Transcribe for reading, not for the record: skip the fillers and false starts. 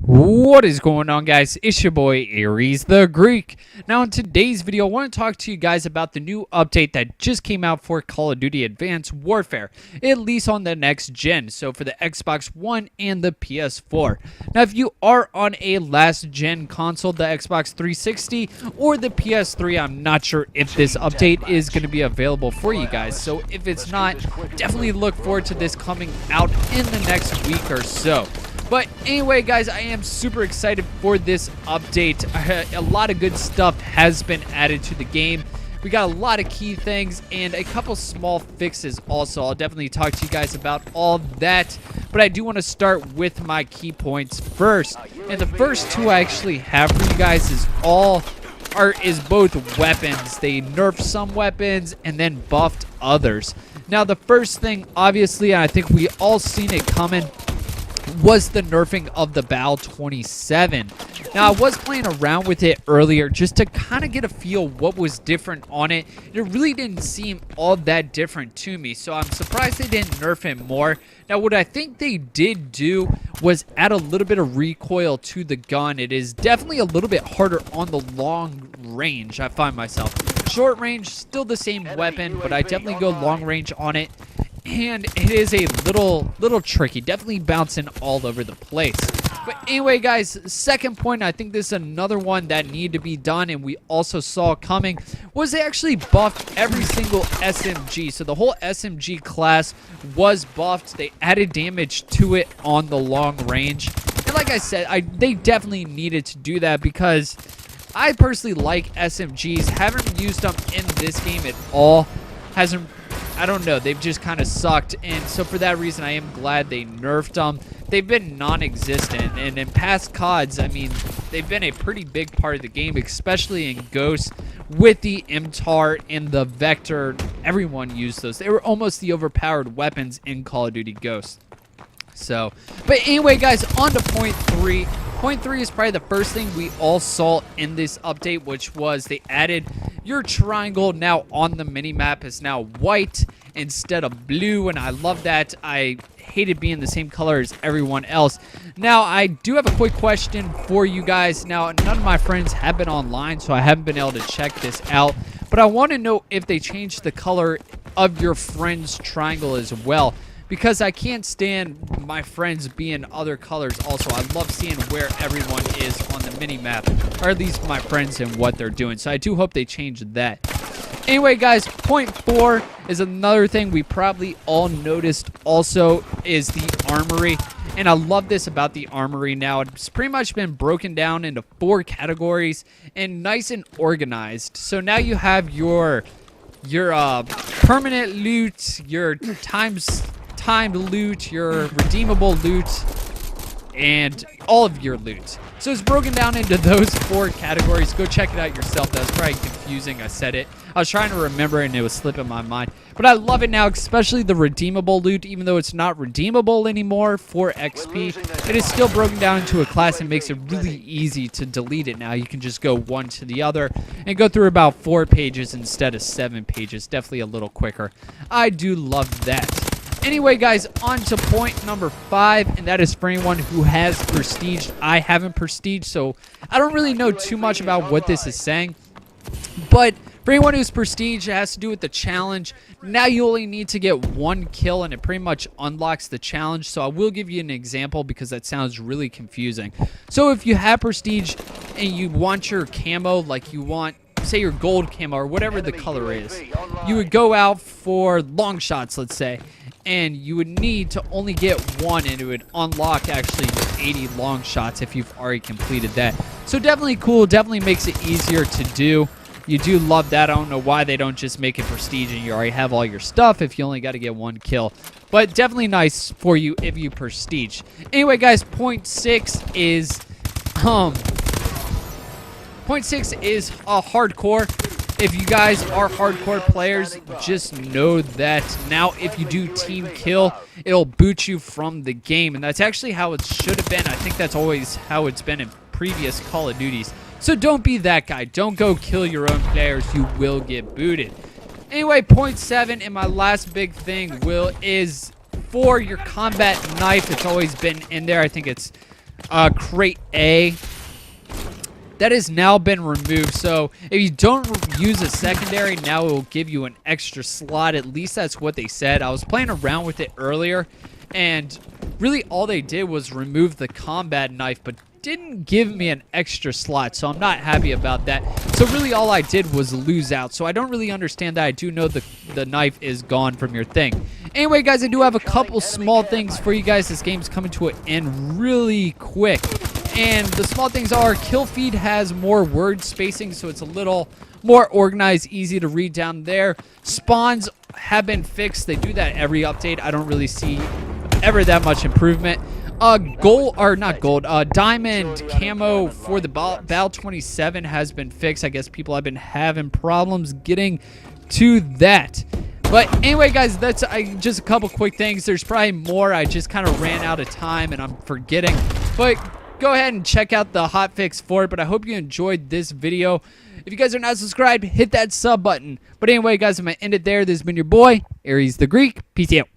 What is going on, guys? It's your boy Aries the Greek. Now in today's video I want to talk to you guys about the new update that just came out for Call of Duty Advanced Warfare, at least on the next gen, so for the Xbox One and the PS4. Now if you are on a last gen console, the Xbox 360 or the PS3, I'm not sure if this update is going to be available for you guys, so if it's not, definitely look forward to this coming out in the next week or so. But anyway, guys, I am super excited for this update. A lot of good stuff has been added to the game. We got a lot of key things and a couple small fixes also. I'll definitely talk to you guys about all that. But I do want to start with my key points first. And the first two I actually have for you guys is both weapons. They nerfed some weapons and then buffed others. Now, the first thing, obviously, and I think we all seen it coming, was the nerfing of the Bal 27. Now, I was playing around with it earlier just to kind of get a feel what was different on it. It really didn't seem all that different to me, so I'm surprised they didn't nerf it more. Now, what I think they did do was add a little bit of recoil to the gun. It is definitely a little bit harder on the long range, I find myself. Short range, still the same weapon, but I definitely go long range on it. And it is a little tricky, definitely bouncing all over the place. But anyway, guys, second point, I think this is another one that needed to be done and we also saw coming, was they actually buffed every single SMG. So the whole SMG class was buffed. They added damage to it on the long range. And like I said, they definitely needed to do that because I personally like SMGs. Haven't used them in this game at all. I don't know, they've just kind of sucked, and so for that reason I am glad they nerfed them. They've been non-existent, and in past CODs, I mean, they've been a pretty big part of the game, especially in Ghost with the MTAR and the Vector. Everyone used those. They were almost the overpowered weapons in Call of Duty Ghost. So, but anyway, guys, on to point 3. Point 3 is probably the first thing we all saw in this update, which was they added your triangle now on the minimap is now white instead of blue, and I love that. I hated being the same color as everyone else. Now, I do have a quick question for you guys. Now, none of my friends have been online, so I haven't been able to check this out, but I want to know if they changed the color of your friend's triangle as well, because I can't stand my friends being other colors also. I love seeing where everyone is on the mini-map, or at least my friends and what they're doing. So I do hope they change that. Anyway, guys, point 4 is another thing we probably all noticed also is the armory. And I love this about the armory now. It's pretty much been broken down into 4 categories and nice and organized. So now you have your permanent loot, your timed loot, your redeemable loot, and all of your loot. So it's broken down into those 4 categories. Go check it out yourself. That was probably confusing. I said it. I was trying to remember and it was slipping my mind. But I love it now, especially the redeemable loot. Even though it's not redeemable anymore for XP, it is still broken down into a class and makes it really easy to delete it now. You can just go one to the other and go through about 4 pages instead of 7 pages. Definitely a little quicker. I do love that. Anyway, guys, on to point number 5, and that is for anyone who has prestige. I haven't prestige, so I don't really know too much about what this is saying. But for anyone who's prestige, it has to do with the challenge. Now you only need to get 1 kill, and it pretty much unlocks the challenge. So I will give you an example because that sounds really confusing. So if you have prestige and you want your camo, like you want, say, your gold camo or whatever the color is, you would go out for long shots, let's say, and you would need to only get 1, and it would unlock actually 80 long shots if you've already completed that. So definitely cool, definitely makes it easier to do. You do love that. I don't know why they don't just make it prestige and you already have all your stuff if you only got to get 1 kill. But definitely nice for you if you prestige. Anyway, guys, point 6 is hardcore. If you guys are hardcore players, just know that now if you do team kill, it'll boot you from the game. And that's actually how it should have been. I think that's always how it's been in previous Call of Duties. So don't be that guy. Don't go kill your own players. You will get booted. Anyway, point 7 and my last big thing is for your combat knife. It's always been in there. I think it's crate A. That has now been removed, so if you don't use a secondary, now it will give you an extra slot. At least that's what they said. I was playing around with it earlier, and really all they did was remove the combat knife, but didn't give me an extra slot, so I'm not happy about that. So really all I did was lose out, so I don't really understand that. I do know the knife is gone from your thing. Anyway, guys, I do have a couple small things for you guys. This game's coming to an end really quick. And the small things are kill feed has more word spacing, so it's a little more organized, easy to read down there. Spawns have been fixed. They do that every update. I don't really see ever that much improvement. Diamond camo for the Bal 27 has been fixed. I guess people have been having problems getting to that. But anyway, guys, that's just a couple quick things. There's probably more. I just kind of ran out of time and I'm forgetting. But go ahead and check out the hotfix for it. But I hope you enjoyed this video. If you guys are not subscribed, hit that sub button. But anyway, guys, I'm going to end it there. This has been your boy, Aries the Greek. Peace out.